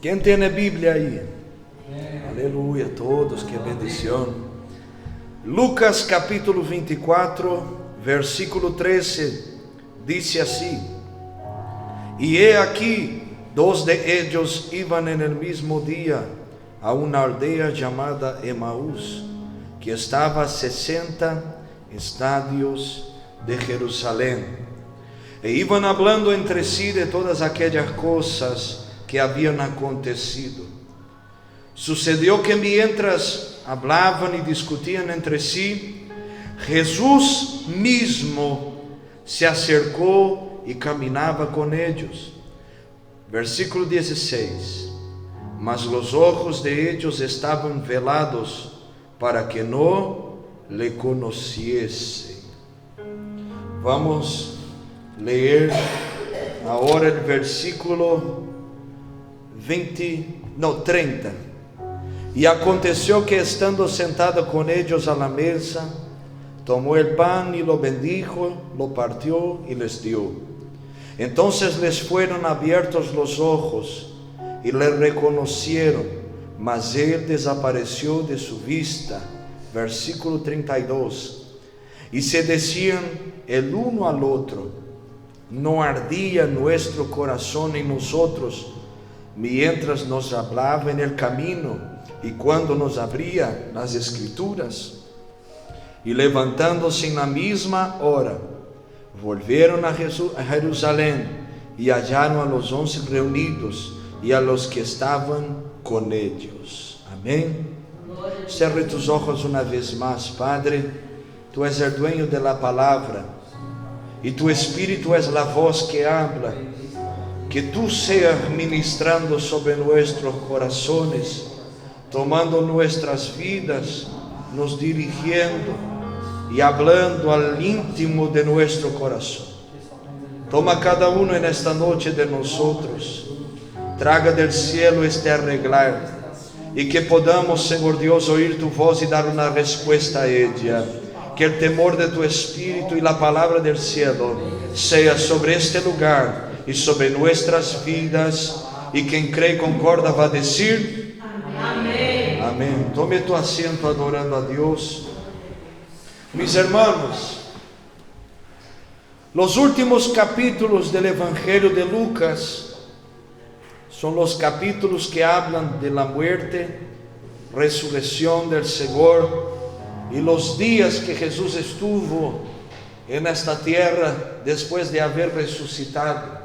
Quem tem a Bíblia aí? Aleluia, todos, que bendição. Lucas capítulo 24, versículo 13, diz assim: E he aquí, dos de ellos iban en el mismo día a una aldea llamada Emaús, que estava a 60 estadios de Jerusalém, e iban hablando entre sí de todas aquellas cosas que habían acontecido. Sucedió que mientras hablaban y discutían entre sí, Jesús mismo se acercó y caminaba con ellos. Versículo 16: Mas los ojos de ellos estaban velados para que no le conociesen. Vamos leer agora o versículo 30. E aconteceu que, estando sentado com eles a la mesa, tomou el pan y lo bendijo, lo partió y les dio. Entonces les fueron abiertos los ojos y le reconocieron, mas él desapareció de su vista. Versículo 32. Y se decían el uno al otro: ¿no ardía nuestro corazón en nosotros mientras nos hablaba en el camino y cuando nos abría las escrituras? Y levantándose en la misma hora, volvieron a Jerusalén y hallaron a los 11 reunidos y a los que estaban con ellos. Amén. Cierre tus ojos una vez más. Padre, tú eres el dueño de la palabra y tu Espíritu es la voz que habla. Que tú seas ministrando sobre nuestros corazones, tomando nuestras vidas, nos dirigiendo y hablando al íntimo de nuestro corazón. Toma cada uno en esta noche de nosotros, traga del cielo este arreglar, y que podamos, Señor Dios, oír tu voz y dar una respuesta a ella. Que el temor de tu Espíritu y la palabra del cielo sea sobre este lugar y sobre nuestras vidas, y quien cree y concorda va a decir amén. Amén. Tome tu asiento adorando a Dios. Mis hermanos, los últimos capítulos del Evangelio de Lucas son los capítulos que hablan de la muerte, resurrección del Señor y los días que Jesús estuvo en esta tierra después de haber resucitado.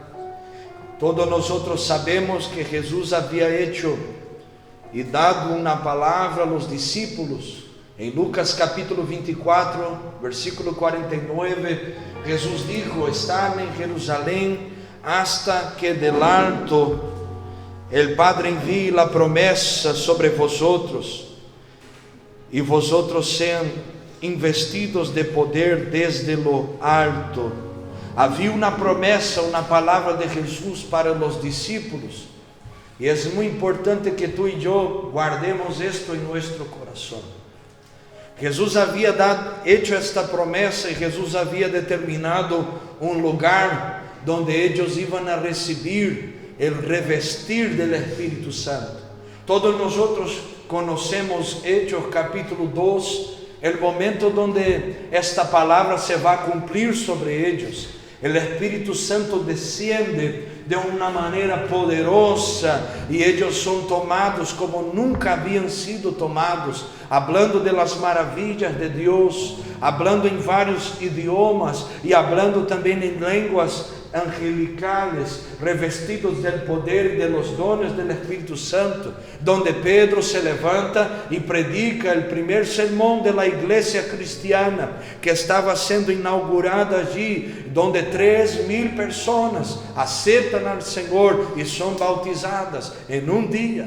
Todos nosotros sabemos que Jesús había hecho y dado una palabra a los discípulos. En Lucas capítulo 24, versículo 49, Jesús dijo: están en Jerusalén hasta que del alto el Padre envíe la promesa sobre vosotros, y vosotros sean investidos de poder desde lo alto. Havia uma promessa, uma palavra de Jesus para os discípulos, e é muito importante que tu e eu guardemos isto em nosso coração. Jesus havia hecho esta promessa, e Jesus havia determinado um lugar onde eles iam a receber o revestir do Espírito Santo. Todos nós conhecemos Hechos capítulo 2, o momento onde esta palavra se vai cumprir sobre eles. O Espírito Santo desciende de uma maneira poderosa e eles são tomados como nunca haviam sido tomados, hablando de las maravillas de Deus, hablando em vários idiomas e hablando também em línguas angelicales, revestidos del poder y de los dones del Espíritu Santo, donde Pedro se levanta y predica el primer sermón de la iglesia cristiana que estaba siendo inaugurada allí, donde 3,000 personas aceptan al Señor y son bautizadas en un día.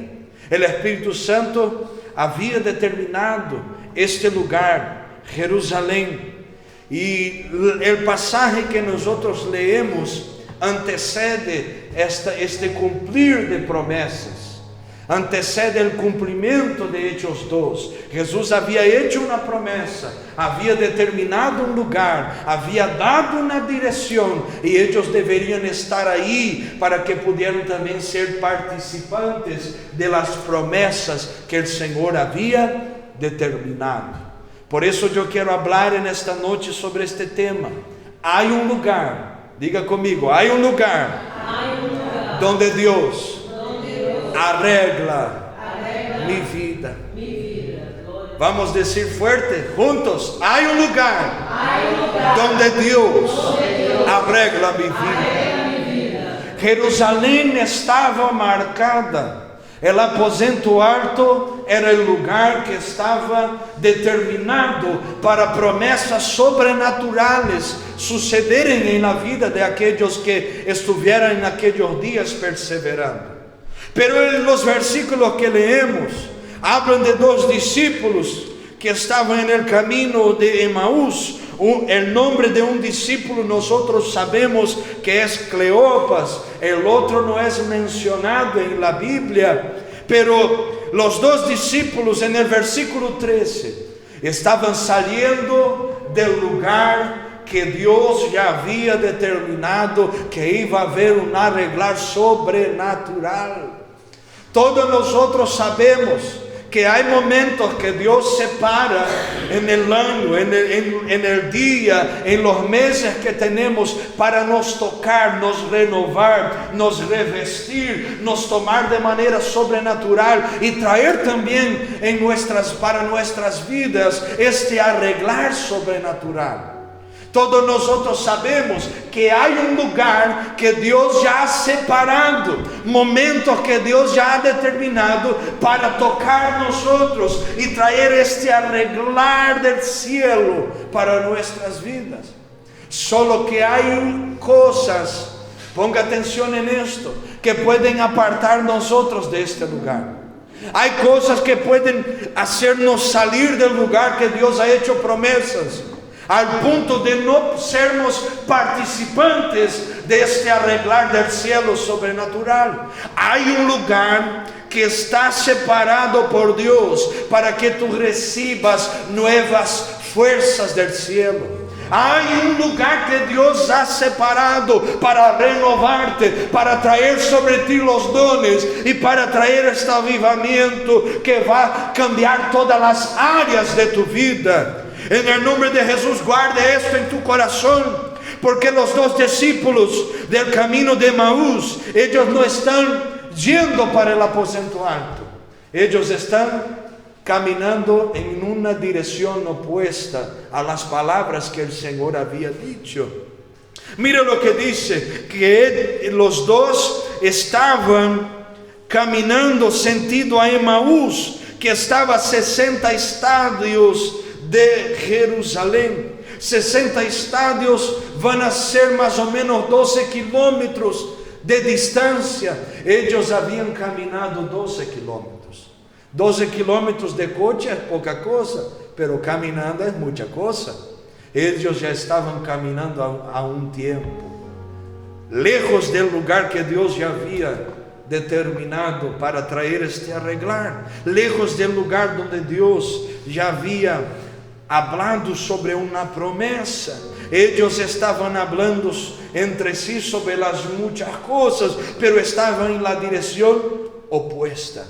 El Espíritu Santo había determinado este lugar, Jerusalén. E o pasaje que nós leemos antecede este cumprir de promessas. antecede el cumplimiento de Hechos 2. Jesús había hecho una promesa, había determinado un lugar, había dado una dirección, y ellos deberían estar ahí para que pudieran también ser participantes de las promesas que el Señor había determinado. Por eso yo quiero hablar en esta noche sobre este tema. Hay un lugar, diga conmigo, hay un lugar donde Dios arregla mi vida. Vamos a decir fuerte, juntos, hay un lugar donde Dios arregla mi vida. Jerusalén estaba marcada. El aposento alto era el lugar que estaba determinado para promesas sobrenaturales sucederem en la vida de aquellos que estuvieran en aquellos días perseverando. Pero en los versículos que leemos, hablan de dos discípulos que estaban en el camino de Emaús. El nombre de un discípulo nosotros sabemos que es Cleopas, el otro no es mencionado en la Biblia, pero los dos discípulos en el versículo 13 estaban saliendo del lugar que Dios ya había determinado que iba a haber un arreglar sobrenatural. Todos nosotros sabemos que hay momentos que Dios separa en el año, en el día, en los meses que tenemos para nos tocar, nos renovar, nos revestir, nos tomar de manera sobrenatural y traer también para nuestras vidas este arreglar sobrenatural. Todos nosotros sabemos que hay un lugar que Dios ya ha separado, momentos que Dios ya ha determinado para tocar nosotros y traer este arreglar del cielo para nuestras vidas. Solo que hay cosas, ponga atención en esto, que pueden apartar nosotros de este lugar. Hay cosas que pueden hacernos salir del lugar que Dios ha hecho promesas, al punto de no sermos participantes de este arreglar del cielo sobrenatural. Hay un lugar que está separado por Dios para que tú recibas nuevas fuerzas del cielo. Hay un lugar que Dios ha separado para renovarte, para traer sobre ti los dones y para traer este avivamiento que va a cambiar todas las áreas de tu vida. En el nombre de Jesús, guarde esto en tu corazón, porque los dos discípulos del camino de Emaús, ellos no están yendo para el aposento alto, ellos están caminando en una dirección opuesta a las palabras que el Señor había dicho. Mira lo que dice, que los dos estaban caminando sentido a Emaús, que estaba a 60 estadios de Jerusalén. 60 estadios van a ser más o menos 12 kilómetros de distancia. Ellos habían caminado 12 kilómetros. 12 kilómetros de coche es poca cosa, pero caminando es mucha cosa. Ellos ya estaban caminando a un tiempo, lejos del lugar que Dios ya había determinado para traer este arreglar, lejos del lugar donde Dios ya había hablando sobre una promesa. Ellos estaban hablando entre sí sobre las muchas cosas, pero estaban en la dirección opuesta.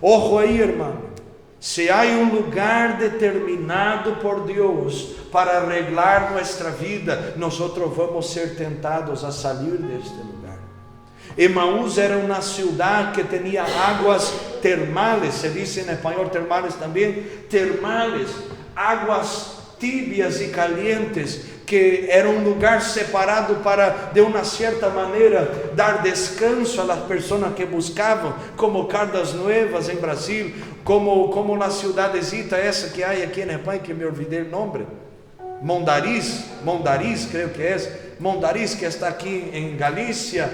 Ojo ahí, hermano, si hay un lugar determinado por Dios para arreglar nuestra vida, nosotros vamos a ser tentados a salir de este lugar. Emaús era una ciudad que tenía aguas termales, se dice en español termales también, termales, aguas tibias y calientes, que era un lugar separado para, de una cierta manera, dar descanso a las personas que buscaban, como Caldas Novas en Brasil, como la ciudadecita esa que hay aquí en España, que me olvidé el nombre, Mondariz creo que es, Mondariz, que está aquí en Galicia,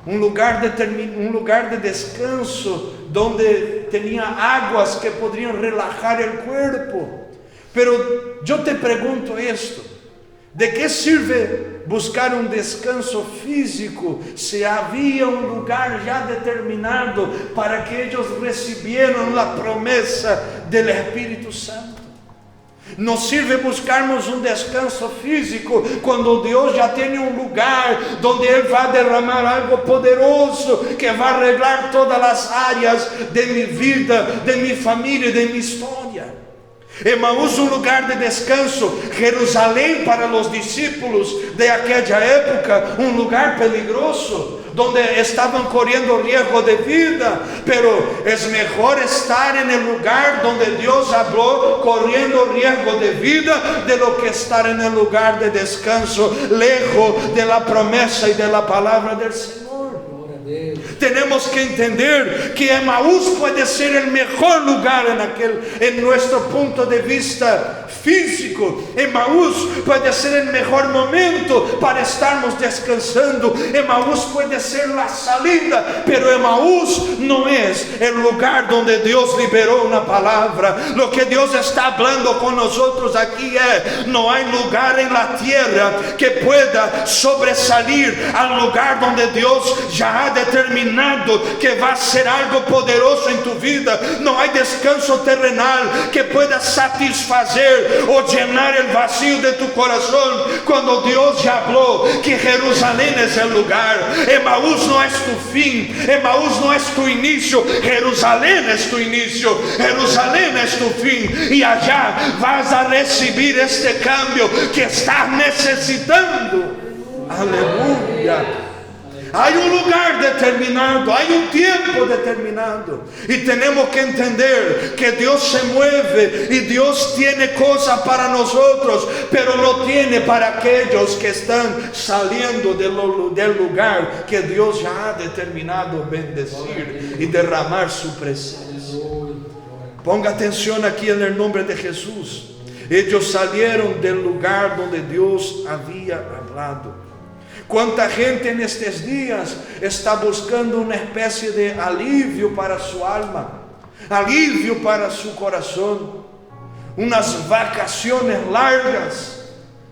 un lugar de descanso, donde tenía aguas que podrían relajar el cuerpo. Pero yo te pregunto esto, ¿de qué sirve buscar um descanso físico se havia um lugar já determinado para que eles recebieran a promessa do Espírito Santo. Não sirve buscarmos um descanso físico quando Deus já tem um lugar onde Ele vai derramar algo poderoso que vai arreglar todas as áreas de minha vida, de minha família, de minha história. Emaús, um lugar de descanso. Jerusalém para os discípulos de aquela época, um lugar peligroso, donde estavam correndo risco de vida, pero es mejor estar en el lugar donde Dios habló, corriendo riesgo de vida, de lo que estar en el lugar de descanso, lejos de la promesa y de la palabra del Señor. Tenemos que entender que Emaús puede ser el mejor lugar en nuestro punto de vista físico. Emaús puede ser el mejor momento para estarmos descansando. Emaús puede ser la salida, pero Emaús no es el lugar donde Dios liberó una palabra. Lo que Dios está hablando con nosotros aquí es: no hay lugar en la tierra que pueda sobresalir al lugar donde Dios ya ha determinado que va a ser algo poderoso en tu vida. No hay descanso terrenal que pueda satisfacer o llenar el vacío de tu corazón cuando Dios ya habló que Jerusalén es el lugar. Emaús no es tu fin, Emaús no es tu inicio, Jerusalén es tu inicio, Jerusalén es tu fin, y allá vas a recibir este cambio que estás necesitando. Aleluya. Hay un lugar determinado, hay un tiempo determinado, y tenemos que entender que Dios se mueve y Dios tiene cosas para nosotros, pero lo tiene para aquellos que están saliendo del lugar que Dios ya ha determinado bendecir y derramar su presencia. Ponga atención aquí en el nombre de Jesús. Ellos salieron del lugar donde Dios había hablado. Quanta gente nestes dias está buscando uma espécie de alívio para sua alma, alívio para seu coração, umas vacações largas,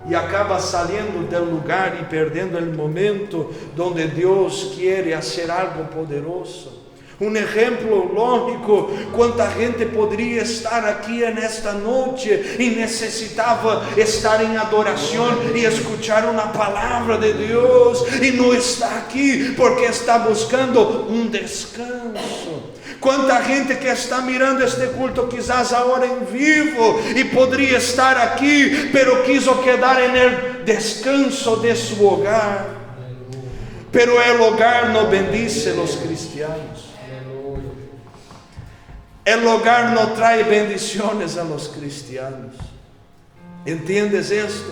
e acaba saindo do lugar e perdendo o momento onde Deus quer fazer algo poderoso. Um exemplo lógico: quanta gente poderia estar aqui nesta noite e necessitava estar em adoração e escutar uma palavra de Deus, e não está aqui porque está buscando um descanso. Quanta gente que está mirando este culto quizás agora em vivo e poderia estar aqui, pero quiso quedar en el descanso de su hogar, pero el hogar no bendice los cristianos. El hogar no trae bendiciones a los cristianos. ¿Entiendes esto?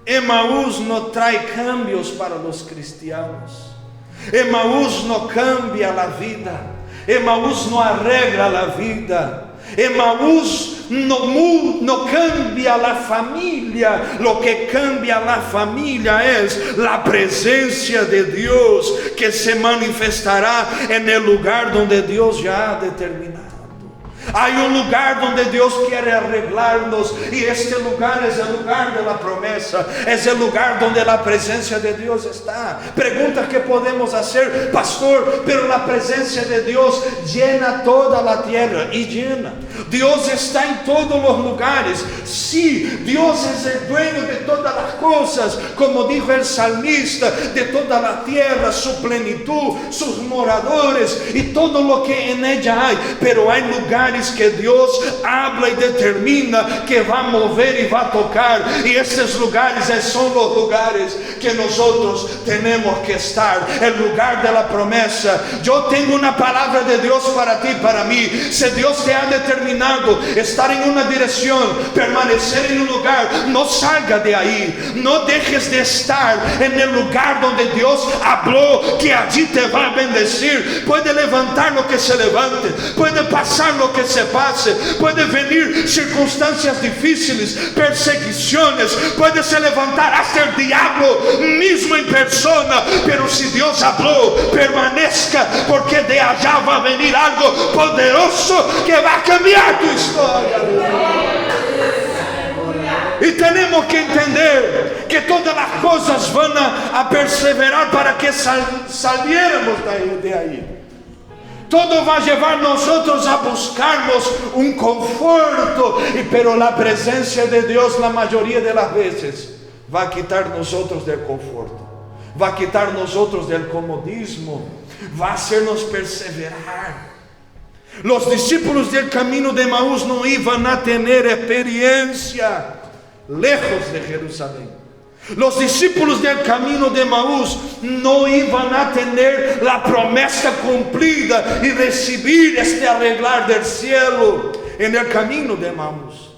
Emaús no trae cambios para los cristianos. Emaús no cambia la vida. Emaús no arregla la vida. Emaús no cambia la familia. Lo que cambia la familia es la presencia de Dios que se manifestará en el lugar donde Dios ya ha determinado. Hay un lugar donde Dios quiere arreglarnos, y este lugar es el lugar de la promesa, es el lugar donde la presencia de Dios está. Pregunta que podemos hacer: pastor, pero la presencia de Dios llena toda la tierra, y llena. Dios está en todos los lugares. Sí, Dios es el dueño de todas las cosas, como dijo el salmista, de toda la tierra, su plenitud, sus moradores y todo lo que en ella hay. Pero hay lugares que Dios habla y determina que va a mover y va a tocar, y estos lugares son los lugares que nosotros tenemos que estar, el lugar de la promesa. Yo tengo una palabra de Dios para ti, para mí. Si Dios te ha determinado estar en una dirección, permanecer en un lugar, no salga de ahí, no dejes de estar en el lugar donde Dios habló que allí te va a bendecir. Puede levantar lo que se levante, puede pasar lo que se pase, puede venir circunstancias difíciles, perseguiciones, puede se levantar hasta el diablo mismo en persona, pero si Dios habló, permanezca, porque de allá va a venir algo poderoso que va a cambiar tu historia. Y tenemos que entender que todas las cosas van a perseverar para que saliéramos de ahí. Todo va a llevar nosotros a buscarnos un conforto, pero la presencia de Dios la mayoría de las veces va a quitar nosotros del conforto, va a quitar nosotros del comodismo, va a hacernos perseverar. Los discípulos del camino de Emaús no iban a tener experiencia lejos de Jerusalén. Los discípulos del camino de Emaús no iban a tener la promesa cumplida y recibir este arreglar del cielo. En el camino de Emaús,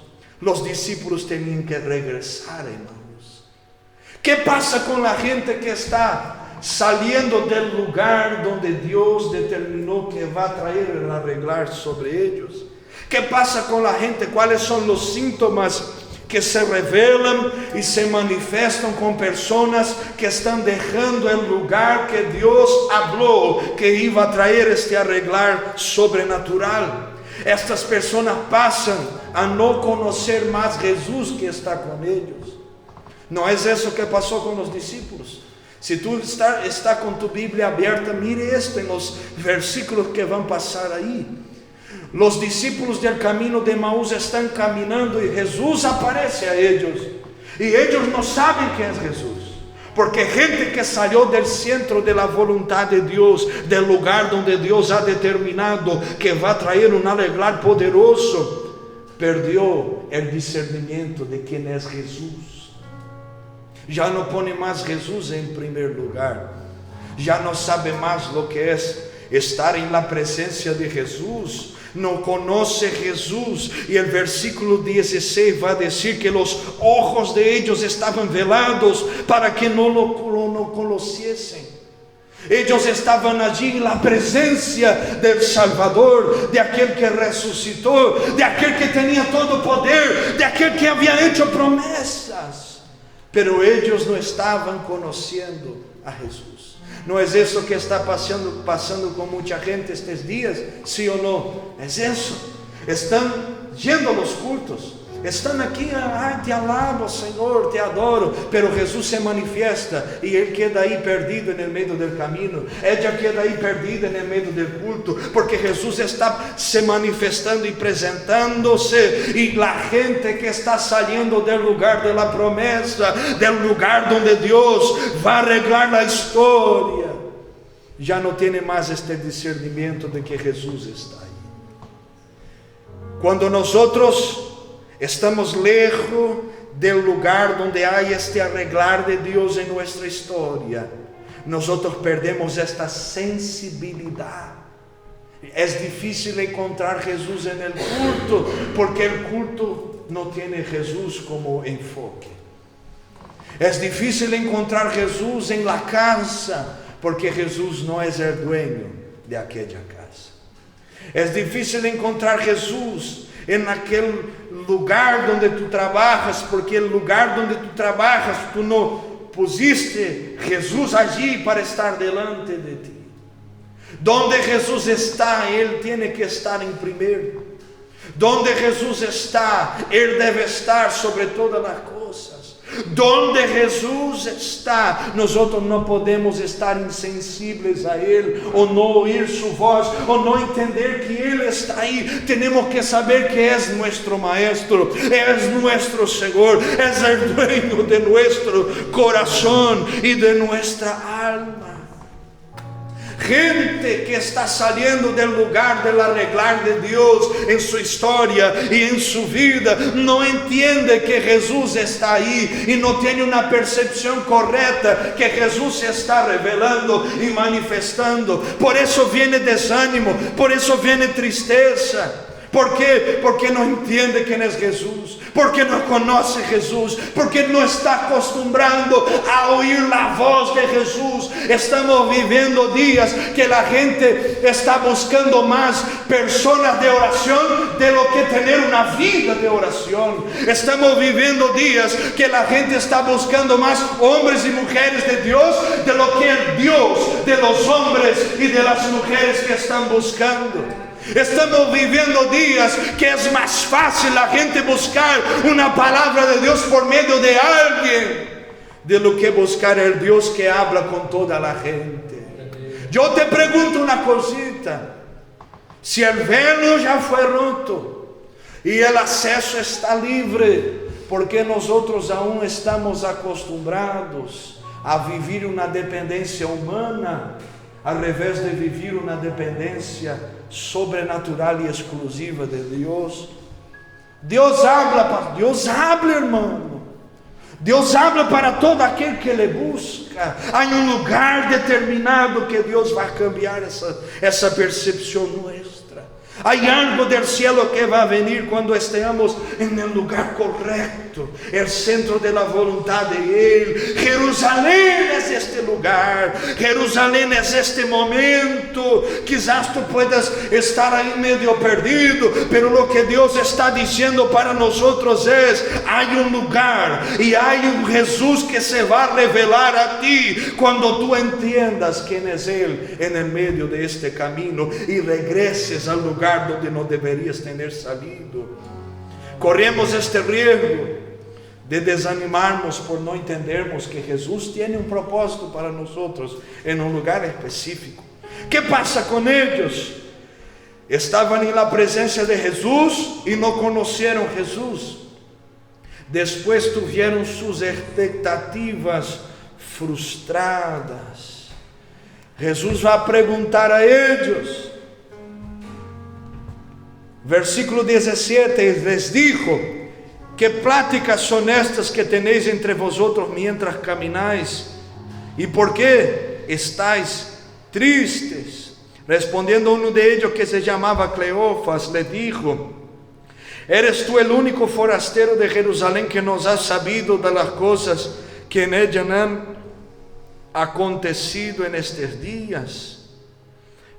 los discípulos tenían que regresar a Emaús. ¿Qué pasa con la gente que está saliendo del lugar donde Dios determinó que va a traer el arreglar sobre ellos? ¿Qué pasa con la gente? ¿Cuáles son los síntomas que se revelan y se manifiestan con personas que están dejando el lugar que Dios habló que iba a traer este arreglar sobrenatural? Estas personas pasan a no conocer más Jesús que está con ellos. No es eso que pasó con los discípulos. Si tú está con tu Biblia abierta, mire esto en los versículos que van a pasar ahí. Los discípulos del camino de Emaús están caminando y Jesús aparece a ellos. Y ellos no saben quién es Jesús. Porque gente que salió del centro de la voluntad de Dios, del lugar donde Dios ha determinado que va a traer un arreglar poderoso, perdió el discernimiento de quién es Jesús. Ya no pone más Jesús en primer lugar. Ya no sabe más lo que es estar en la presencia de Jesús. No conoce Jesús. Y el versículo 16 va a decir que los ojos de ellos estaban velados para que no lo conociesen. Ellos estaban allí en la presencia del Salvador, de aquel que resucitó, de aquel que tenía todo poder, de aquel que había hecho promesas. Pero ellos no estaban conociendo a Jesús. ¿No es eso que está pasando con mucha gente estos días? ¿Sí o no? Es eso. Están yendo a los cultos. Están aquí, te alabo Señor, te adoro. Pero Jesús se manifiesta y Él queda ahí perdido en el medio del camino. Ella queda ahí perdida en el medio del culto. Porque Jesús está se manifestando y presentándose. Y la gente que está saliendo del lugar de la promesa, del lugar donde Dios va a arreglar la historia, ya no tiene más este discernimiento de que Jesús está ahí. Cuando nosotros estamos lejos del lugar donde hay este arreglar de Dios en nuestra historia, nosotros perdemos esta sensibilidad. Es difícil encontrar Jesús en el culto, porque el culto no tiene Jesús como enfoque. Es difícil encontrar Jesús en la casa, porque Jesús no es el dueño de aquella casa. Es difícil encontrar Jesús en aquel lugar donde tú trabajas, porque el lugar donde tú trabajas, tú no pusiste Jesús allí para estar delante de ti. Donde Jesús está, Él tiene que estar en primero. Donde Jesús está, Él debe estar sobre todas las cosas. Donde Jesús está, nosotros no podemos estar insensibles a Él, o no oír su voz, o no entender que Él está ahí. Tenemos que saber que es nuestro Maestro, es nuestro Señor, es el dueño de nuestro corazón y de nuestra alma. Gente que está saliendo del lugar del arreglar de Dios en su historia y en su vida, no entiende que Jesús está ahí y no tiene una percepción correcta que Jesús se está revelando y manifestando. Por eso viene desánimo, por eso viene tristeza. ¿Por qué? Porque no entiende quién es Jesús, porque no conoce Jesús, porque no está acostumbrando a oír la voz de Jesús. Estamos viviendo días que la gente está buscando más personas de oración de lo que tener una vida de oración. Estamos viviendo días que la gente está buscando más hombres y mujeres de Dios de lo que el Dios de los hombres y de las mujeres que están buscando. Estamos viviendo días que es más fácil la gente buscar una palabra de Dios por medio de alguien, de lo que buscar el Dios que habla con toda la gente. Yo te pregunto una cosita: si el velo ya fue roto y el acceso está libre, ¿por qué nosotros aún estamos acostumbrados a vivir una dependencia humana, al revés de vivir una dependencia sobrenatural y exclusiva de Dios? Dios habla, hermano. Dios habla para todo aquel que le busca. Hay un lugar determinado que Dios va a cambiar esa percepción nuestra. Hay algo del cielo que va a venir cuando estemos en el lugar correcto, el centro de la voluntad de Él. Jerusalén es este lugar, Jerusalén es este momento. Quizás tú puedas estar ahí medio perdido, pero lo que Dios está diciendo para nosotros es: hay un lugar y hay un Jesús que se va a revelar a ti cuando tú entiendas quién es Él en el medio de este camino y regreses al lugar donde no deberías tener salido. Corremos este riesgo de desanimarnos por no entendermos que Jesús tiene un propósito para nosotros en un lugar específico. ¿Qué pasa con ellos? Estaban en la presencia de Jesús y no conocieron a Jesús. Después tuvieron sus expectativas frustradas. Jesús va a preguntar a ellos. Versículo 17, les dijo: ¿qué pláticas son estas que tenéis entre vosotros mientras camináis? ¿Y por qué estáis tristes? Respondiendo uno de ellos, que se llamaba Cleofas, le dijo: ¿eres tú el único forastero de Jerusalén que nos has sabido de las cosas que en ella han acontecido en estos días?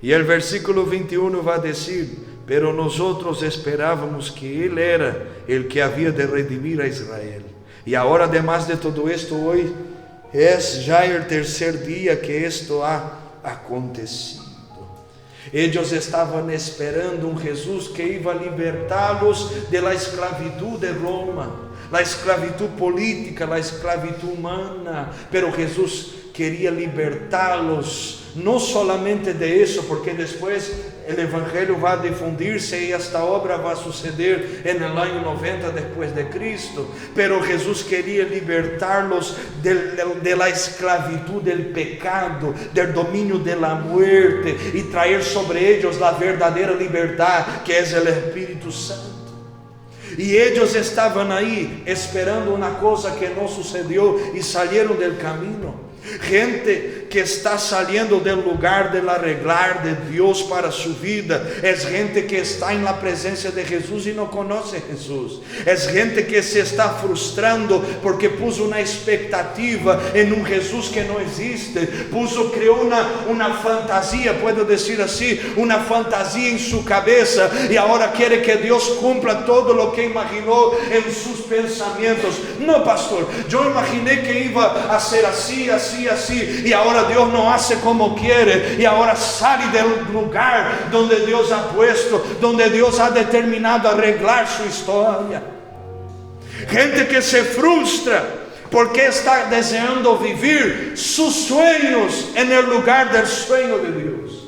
Y el versículo 21 va a decir: pero nosotros esperábamos que Él era el que había de redimir a Israel. Y ahora, además de todo esto, hoy es ya el tercer día que esto ha acontecido. Ellos estaban esperando un Jesús que iba a libertarlos de la esclavitud de Roma, la esclavitud política, la esclavitud humana. Pero Jesús quería libertarlos no solamente de eso, porque después el Evangelio va a difundirse y esta obra va a suceder en el año 90 después de Cristo. Pero Jesús quería libertarlos de la esclavitud del pecado, del dominio de la muerte, y traer sobre ellos la verdadera libertad, que es el Espíritu Santo. Y ellos estaban ahí esperando una cosa que no sucedió y salieron del camino. Gente que está saliendo del lugar del arreglar de Dios para su vida es gente que está en la presencia de Jesús y no conoce a Jesús. Es gente que se está frustrando porque puso una expectativa en un Jesús que no existe. Creó una fantasía, puedo decir así, una fantasía en su cabeza, y ahora quiere que Dios cumpla todo lo que imaginó en sus pensamientos. No, pastor, yo imaginé que iba a ser así, así, así, y ahora Dios no hace como quiere, y ahora sale del lugar donde Dios ha puesto, donde Dios ha determinado arreglar su historia. Gente que se frustra porque está deseando vivir sus sueños en el lugar del sueño de Dios.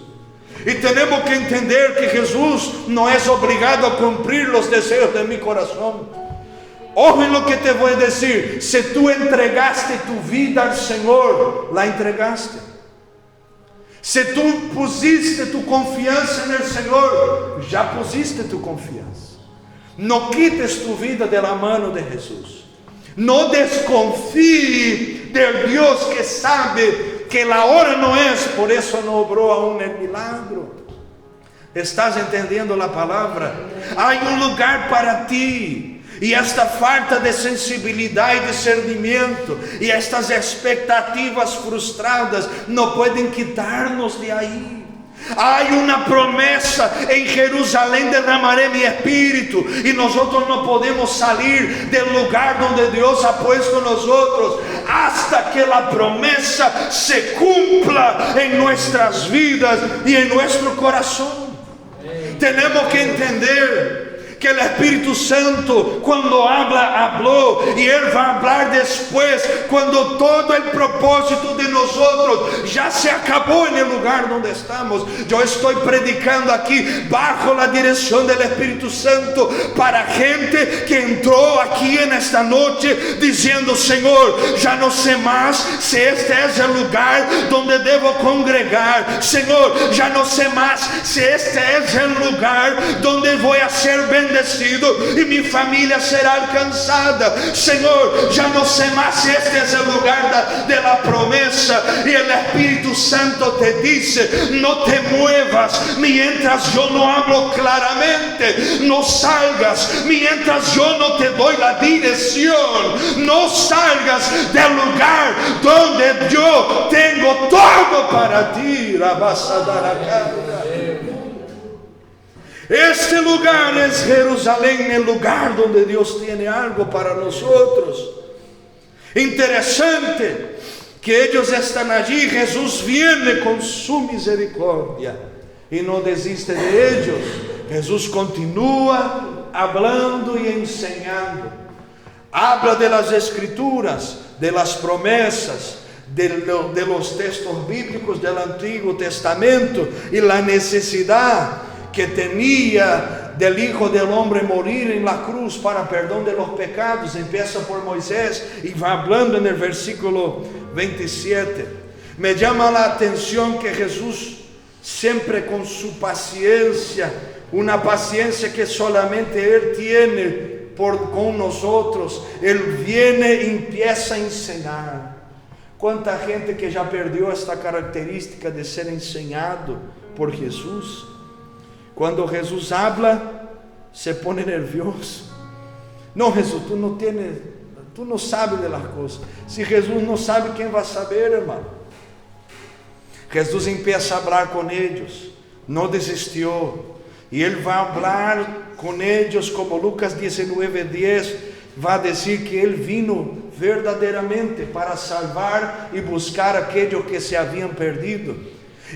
Y tenemos que entender que Jesús no es obligado a cumplir los deseos de mi corazón. Ojo en lo que te voy a decir: si tú entregaste tu vida al Señor, la entregaste. Si tú pusiste tu confianza en el Señor, ya pusiste tu confianza. No quites tu vida de la mano de Jesús. No desconfíe del Dios que sabe que la hora no es, por eso no obró aún el milagro. ¿Estás entendiendo la palabra? Hay un lugar para ti. Y esta falta de sensibilidad y discernimiento y estas expectativas frustradas no pueden quitarnos de ahí. Hay una promesa: en Jerusalén derramaré mi espíritu. Y nosotros no podemos salir del lugar donde Dios ha puesto nosotros hasta que la promesa se cumpla en nuestras vidas y en nuestro corazón. Tenemos que entender que el Espíritu Santo cuando habla, habló, y Él va a hablar después, cuando todo el propósito de nosotros ya se acabó en el lugar donde estamos. Yo estoy predicando aquí bajo la dirección del Espíritu Santo para gente que entró aquí en esta noche diciendo: Señor, ya no sé más si este es el lugar donde debo congregar. Señor, ya no sé más si este es el lugar donde voy a ser bendecido y mi familia será alcanzada. Señor, ya no sé más si este es el lugar de la promesa. Y el Espíritu Santo te dice: no te muevas mientras yo no hablo claramente. No salgas mientras yo no te doy la dirección. No salgas del lugar donde yo tengo todo para ti. La vas a dar acá. Este lugar es Jerusalén, el lugar donde Dios tiene algo para nosotros. Interesante que ellos están allí. Jesús viene con su misericordia y no desiste de ellos. Jesús continúa hablando y enseñando. Habla de las escrituras, de las promesas, de los textos bíblicos del Antiguo Testamento y la necesidad que tenía del Hijo del Hombre morir en la cruz para perdón de los pecados. Empieza por Moisés y va hablando en el versículo 27. Me llama la atención que Jesús, siempre con su paciencia, una paciencia que solamente Él tiene con nosotros, Él viene y empieza a enseñar. ¿Cuánta gente que ya perdió esta característica de ser enseñado por Jesús? Cuando Jesús habla, se pone nervioso. No, Jesús, tú no sabes de las cosas. Si Jesús no sabe, ¿quién va a saber, hermano? Jesús empieza a hablar con ellos, no desistió. Y Él va a hablar con ellos, como Lucas 19:10 va a decir que Él vino verdaderamente para salvar y buscar aquellos que se habían perdido.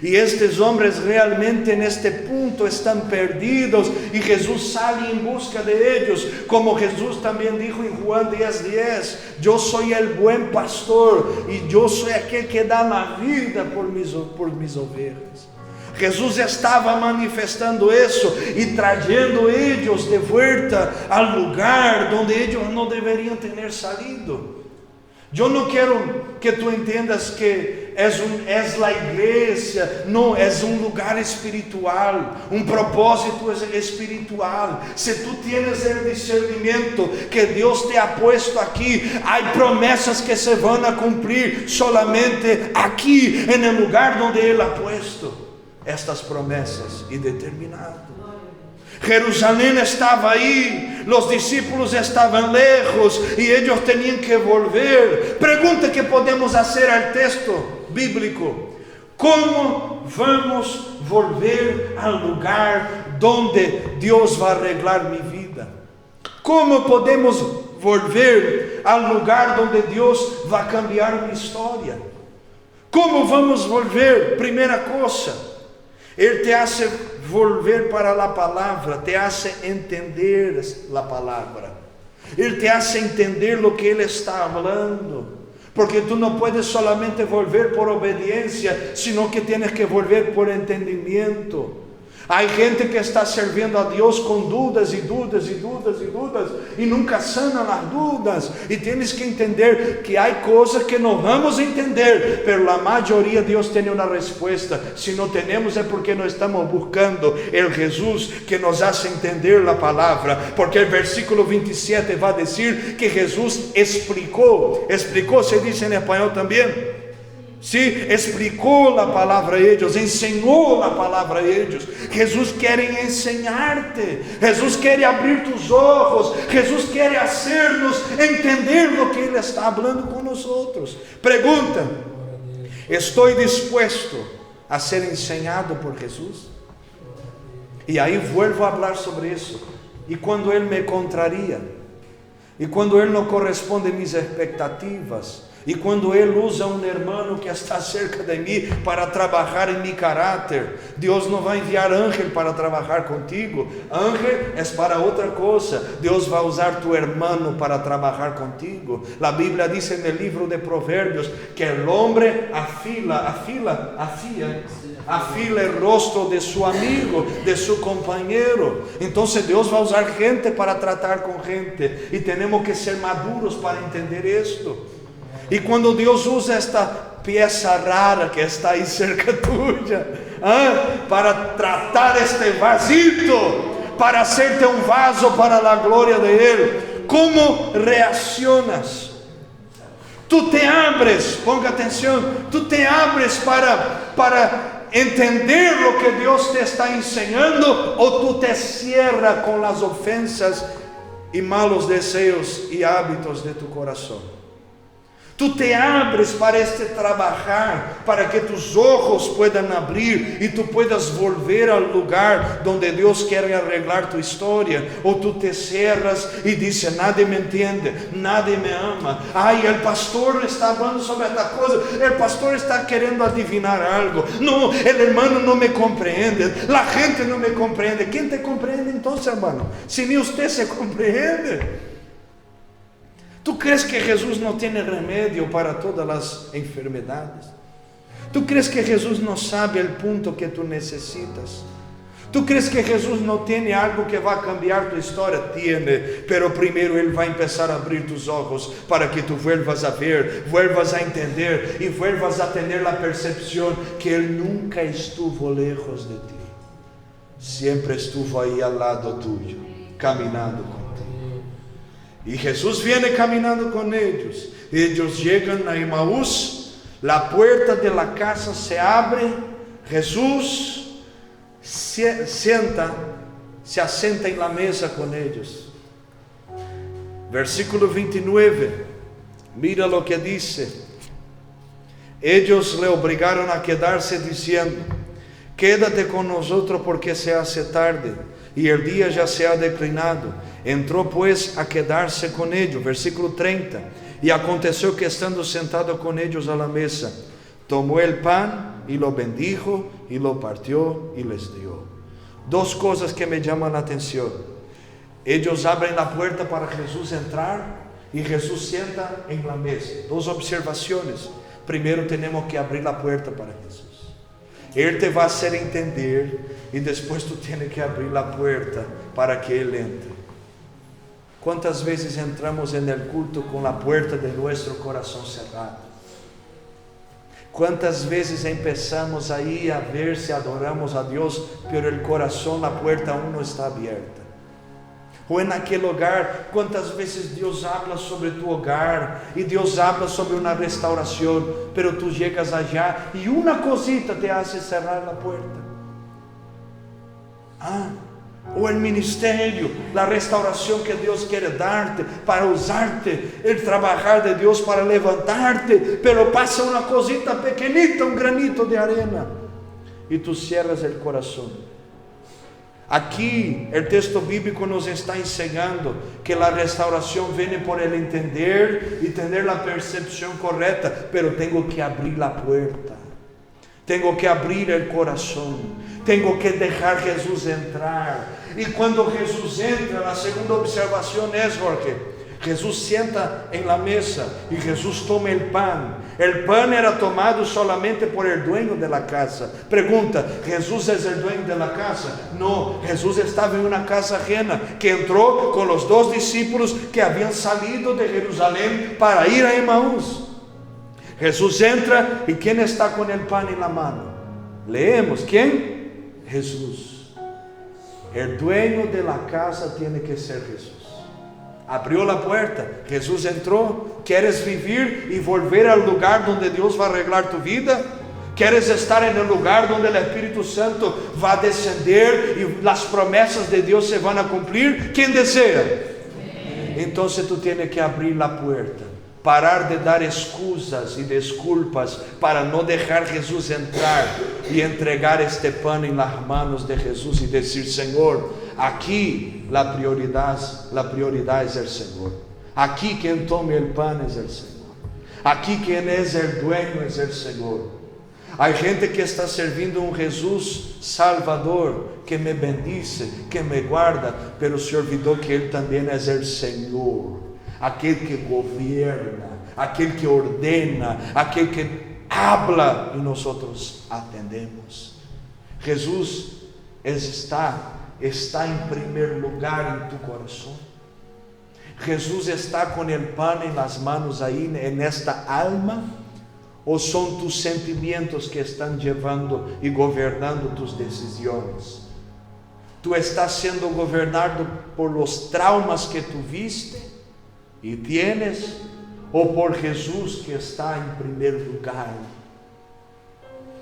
Y estos hombres realmente en este punto están perdidos, y Jesús sale en busca de ellos, como Jesús también dijo en Juan 10:10: yo soy el buen pastor y yo soy aquel que da la vida por mis ovejas. Jesús estaba manifestando eso y trayendo ellos de vuelta al lugar donde ellos no deberían tener salido. Yo no quiero que tú entiendas que es la iglesia, no, es un lugar espiritual, un propósito espiritual. Si tú tienes el discernimiento que Dios te ha puesto aquí, hay promesas que se van a cumplir solamente aquí, en el lugar donde Él ha puesto estas promesas y determinado. Jerusalén estaba ahí, los discípulos estaban lejos y ellos tenían que volver. Pregunta que podemos hacer al texto bíblico: ¿cómo vamos a volver al lugar donde Dios va a arreglar mi vida? ¿Cómo podemos volver al lugar donde Dios va a cambiar mi historia? ¿Cómo vamos a volver? Primera cosa, Él te hace volver para la palabra, te hace entender la palabra. Él te hace entender lo que Él está hablando. Porque tú no puedes solamente volver por obediencia, sino que tienes que volver por entendimiento. Hay gente que está sirviendo a Dios con dudas y dudas y dudas y dudas, y nunca sanan las dudas. Y tienes que entender que hay cosas que no vamos a entender, pero la mayoría Dios tiene una respuesta. Si no tenemos es porque no estamos buscando el Jesús que nos hace entender la palabra. Porque el versículo 27 va a decir que Jesús explicó, se dice en español también. Sí, explicó la palabra a ellos, enseñó la palabra a ellos. Jesús quiere enseñarte, Jesús quiere abrir tus ojos, Jesús quiere hacernos entender lo que Él está hablando con nosotros. Pregunta: ¿estoy dispuesto a ser enseñado por Jesús? Y ahí vuelvo a hablar sobre eso. Y cuando Él me contraría, y cuando Él no corresponde a mis expectativas, E quando Ele usa um irmão que está cerca de mim para trabalhar em meu caráter, Deus não vai enviar ángel para trabalhar contigo. Ángel é para outra coisa. Deus vai usar tu irmão para trabalhar contigo. A Bíblia diz no livro de Provérbios que o homem afila o rosto de seu amigo, de seu companheiro. Então Deus vai usar gente para tratar com gente. E temos que ser maduros para entender isto. E quando Deus usa esta peça rara que está aí cerca tuya, para tratar este vasito, para hacerte um vaso para a glória de Ele, como reaccionas? Tu te abres, ponga atenção, tu te abres para entender o que Deus te está ensinando, ou tu te cierras com as ofensas e malos desejos e hábitos de tu coração? Tu te abres para este trabalhar, para que tus ojos puedan abrir e tu puedas volver ao lugar donde Deus quer arreglar tu história, ou tu te cerras e dices: nadie me entende, nadie me ama. Ai, o pastor está falando sobre esta coisa, o pastor está querendo adivinar algo. Não, o irmão não me compreende, a gente não me compreende. Quem te compreende então, irmão? Se nem você se compreende. ¿Tú crees que Jesús no tiene remedio para todas las enfermedades? ¿Tú crees que Jesús no sabe el punto que tú necesitas? ¿Tú crees que Jesús no tiene algo que va a cambiar tu historia? Tiene, pero primero Él va a empezar a abrir tus ojos para que tú vuelvas a ver, vuelvas a entender y vuelvas a tener la percepción que Él nunca estuvo lejos de ti. Siempre estuvo ahí al lado tuyo, caminando contigo. Y Jesús viene caminando con ellos. Ellos llegan a Emaús, la puerta de la casa se abre, Jesús se asienta en la mesa con ellos. Versículo 29, mira lo que dice. Ellos le obligaron a quedarse diciendo: quédate con nosotros porque se hace tarde y el día ya se ha declinado. Entró pues a quedarse con ellos. Versículo 30. Y aconteció que estando sentado con ellos a la mesa, tomó el pan y lo bendijo y lo partió y les dio. Dos cosas que me llaman la atención. Ellos abren la puerta para Jesús entrar y Jesús sienta en la mesa. Dos observaciones. Primero, tenemos que abrir la puerta para Jesús. Él te va a hacer entender y después tú tienes que abrir la puerta para que Él entre. ¿Cuántas veces entramos en el culto con la puerta de nuestro corazón cerrada? ¿Cuántas veces empezamos ahí a ver si adoramos a Dios, pero el corazón, la puerta aún no está abierta? O en aquel hogar, ¿cuántas veces Dios habla sobre tu hogar y Dios habla sobre una restauración, pero tú llegas allá y una cosita te hace cerrar la puerta? O el ministerio, la restauración que Dios quiere darte, para usarte, el trabajar de Dios para levantarte, pero pasa una cosita pequeñita, un granito de arena, y tú cierras el corazón. Aquí el texto bíblico nos está enseñando que la restauración viene por el entender y tener la percepción correcta, pero tengo que abrir la puerta, tengo que abrir el corazón, tengo que dejar Jesús entrar. Y cuando Jesús entra, la segunda observación es, Jorge, Jesús sienta en la mesa y Jesús toma el pan. El pan era tomado solamente por el dueño de la casa. Pregunta: ¿Jesús es el dueño de la casa? No, Jesús estaba en una casa ajena, que entró con los dos discípulos que habían salido de Jerusalén para ir a Emaús. Jesús entra y ¿quién está con el pan en la mano? Leemos, ¿quién? Jesús. El dueño de la casa tiene que ser Jesús. Abrió la puerta, Jesús entró. ¿Quieres vivir y volver al lugar donde Dios va a arreglar tu vida? ¿Quieres estar en el lugar donde el Espíritu Santo va a descender y las promesas de Dios se van a cumplir? ¿Quién desea? Entonces tú tienes que abrir la puerta, parar de dar excusas y disculpas para no dejar Jesús entrar y entregar este pan en las manos de Jesús y decir: Señor, aquí la prioridad es el Señor. Aquí quien tome el pan es el Señor. Aqui quem é o dueño é o Senhor. Há gente que está servindo um Jesus Salvador, que me bendice, que me guarda, pero se olvidou que Ele também é o Senhor, aquele que governa, aquele que ordena, aquele que habla e nós atendemos. Jesus está em primeiro lugar em tu coração. Jesus está com o pão em las manos aí, nesta alma, ou são tus sentimentos que estão levando e governando tus decisões? Tu estás sendo governado por los traumas que tu viste e tienes, ou por Jesus que está em primeiro lugar?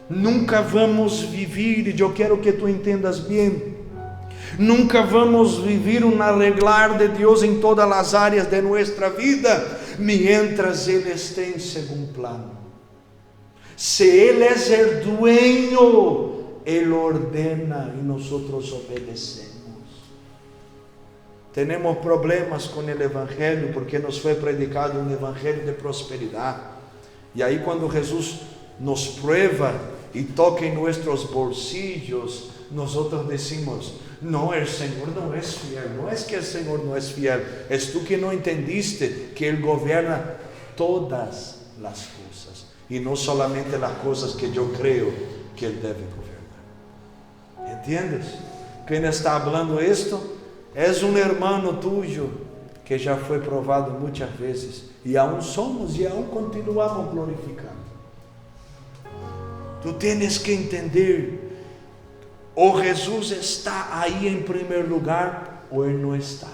Nunca vamos viver, e eu quero que tu entendas bem, nunca vamos viver um arreglar de Deus em todas as áreas de nossa vida, mientras Ele esteja em segundo plano. Se Ele é o dueño, Ele ordena e nós obedecemos. Temos problemas com o Evangelho, porque nos foi predicado um Evangelho de prosperidade, e aí quando Jesus nos prueba e toca em nossos bolsillos, nós decimos: não, o Senhor não é fiel. Não é que o Senhor não é fiel, és tu que não entendiste que Ele governa todas as coisas, e não solamente as coisas que eu creio que Ele deve governar. ¿Entiendes? Quem está falando isto é um irmão tuyo que já foi provado muitas vezes, e aún somos e aún continuamos glorificando. Tu tens que entender, ou Jesus está aí em primeiro lugar, ou Ele não está.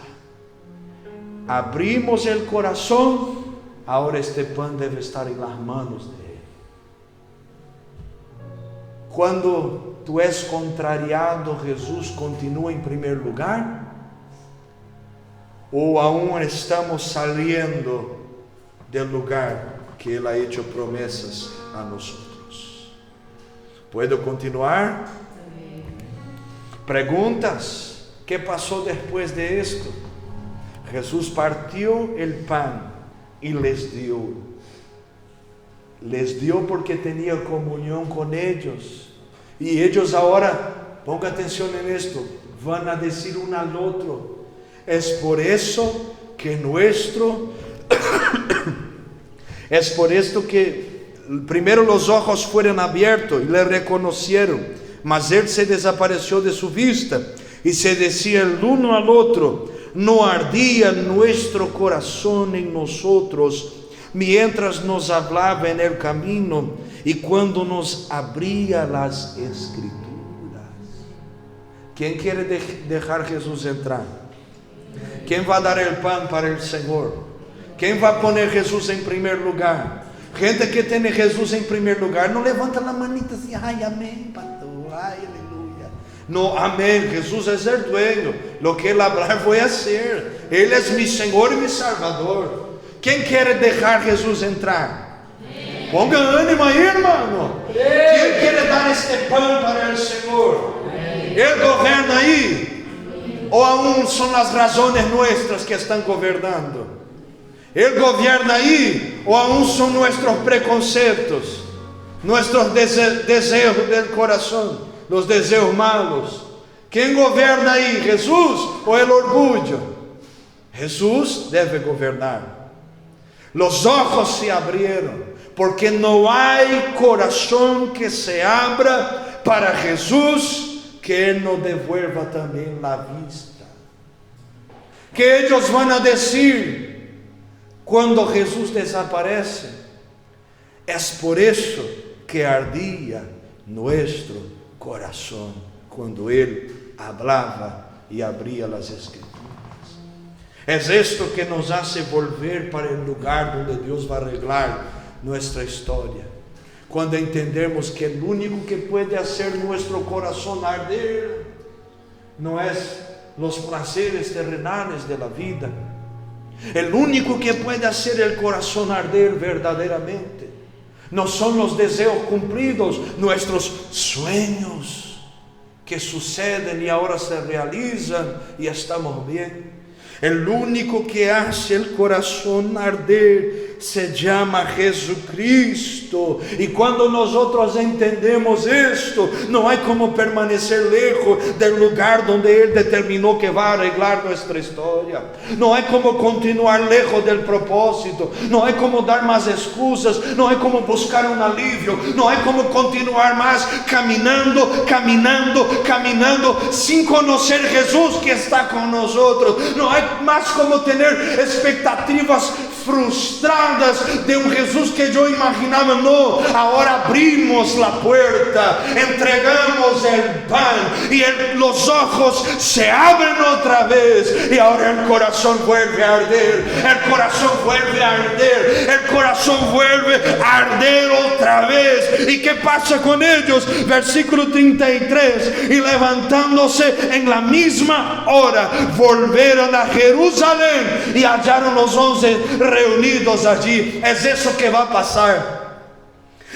Abrimos o coração, agora este pão deve estar em las manos de Ele. Quando tu és contrariado, Jesus continua em primeiro lugar, ou aún estamos saliendo do lugar que Ele ha hecho promessas a nós? ¿Puedo continuar? Preguntas. ¿Qué pasó después de esto? Jesús partió el pan y les dio. Les dio porque tenía comunión con ellos. Y ellos ahora, ponga atención en esto, van a decir uno al otro: es por eso que es por esto que primero los ojos fueron abiertos y le reconocieron, mas él se desapareció de su vista, y se decía el uno al otro: no ardía nuestro corazón en nosotros mientras nos hablaba en el camino y cuando nos abría las escrituras. ¿Quién quiere dejar Jesús entrar? ¿Quién va a dar el pan para el Señor? ¿Quién va a poner Jesús en primer lugar? Gente que tem Jesus em primeiro lugar, não levanta a manita assim: ai, amém, pastor, ai, aleluia. Não, amém, Jesus é o dueño, lo que Ele hablar vou fazer. Ele é meu Senhor e meu Salvador. Quem quer deixar Jesus entrar? Ponga ânimo aí, irmão. Quem quer dar este pão para o Senhor? Ele governa aí? Ou aún são as razões nossas que estão governando? Ele governa aí, ou aún são nossos preconceitos, nossos desejos do coração, os desejos malos? Quem governa aí, Jesus ou o orgulho? Jesus deve governar. Os olhos se abrieron, porque não há coração que se abra para Jesus, que Ele não devuelva também a vista. Que eles vão dizer quando Jesus desaparece: é por isso que ardia nosso coração quando Ele hablava e abria as Escrituras. É isto que nos hace volver para o lugar onde Deus vai arreglar nossa história. Quando entendemos que o único que pode fazer nosso coração arder não é os prazeres terrenais da vida. O único que pode fazer o coração arder verdadeiramente não são os desejos cumpridos, nossos sueños que sucedem e agora se realizam e estamos bem. O único que hace o coração arder se llama Jesucristo. Y cuando nosotros entendemos esto, no hay como permanecer lejos del lugar donde Él determinó que va a arreglar nuestra historia. No hay como continuar lejos del propósito. No hay como dar más excusas. No hay como buscar un alivio. No hay como continuar más caminando sin conocer Jesús que está con nosotros. No hay más como tener expectativas frustradas de un Jesús que yo imaginaba. No, ahora abrimos la puerta, entregamos el pan y los ojos se abren otra vez, y ahora el corazón vuelve a arder, el corazón vuelve a arder, el corazón vuelve a arder otra vez. ¿Y qué pasa con ellos? Versículo 33: y levantándose en la misma hora, volvieron a Jerusalén y hallaron los 11 reunidos allí. Es eso que va a pasar.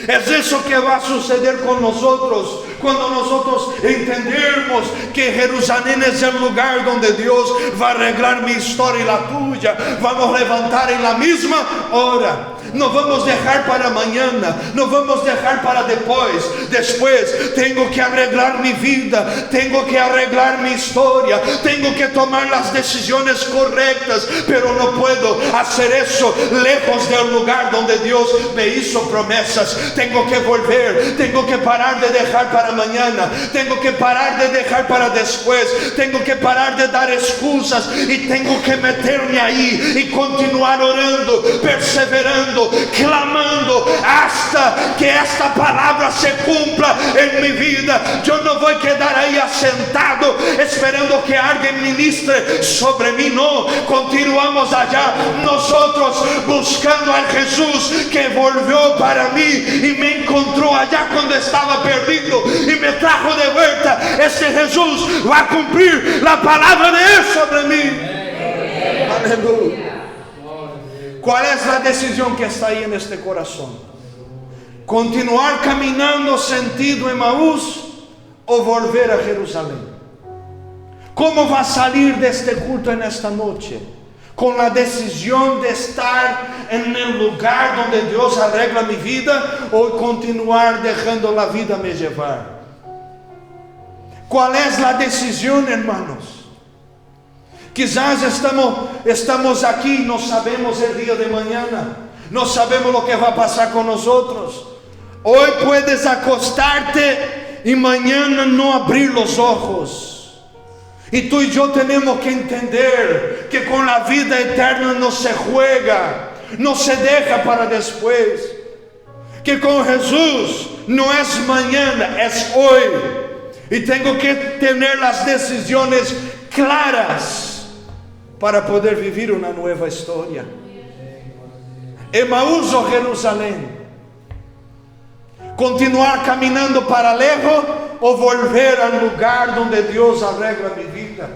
Es eso que va a suceder con nosotros cuando nosotros entendemos que Jerusalén es el lugar donde Dios va a arreglar mi historia y la tuya. Vamos a levantar en la misma hora. No vamos a dejar para mañana, no vamos a dejar para después. Tengo que arreglar mi vida, tengo que arreglar mi historia, tengo que tomar las decisiones correctas, pero no puedo hacer eso lejos del lugar donde Dios me hizo promesas. Tengo que volver, tengo que parar de dejar para mañana, tengo que parar de dejar para después, tengo que parar de dar excusas y tengo que meterme ahí y continuar orando, perseverando, clamando hasta que esta palabra se cumpla en mi vida. Yo no voy a quedar ahí asentado esperando que alguien ministre sobre mí. No, continuamos allá nosotros buscando al Jesús que volvió para mí y me encontró allá cuando estaba perdido y me trajo de vuelta. Este Jesús va a cumplir la palabra de Él sobre mí. Aleluya. ¿Cuál es la decisión que está ahí en este corazón? ¿Continuar caminando sentido Emaús o volver a Jerusalén? ¿Cómo va a salir de este culto en esta noche? ¿Con la decisión de estar en el lugar donde Dios arregla mi vida, o continuar dejando la vida me llevar? ¿Cuál es la decisión, hermanos? Quizás estamos aquí, no sabemos el día de mañana, no sabemos lo que va a pasar con nosotros. Hoy puedes acostarte y mañana no abrir los ojos. Y tú y yo tenemos que entender que con la vida eterna no se juega, no se deja para después. Que con Jesús no es mañana, es hoy. Y tengo que tener las decisiones claras para poder vivir una nueva historia. Emaús o Jerusalén. Continuar caminando para lejos o volver al lugar donde Dios arregla mi vida.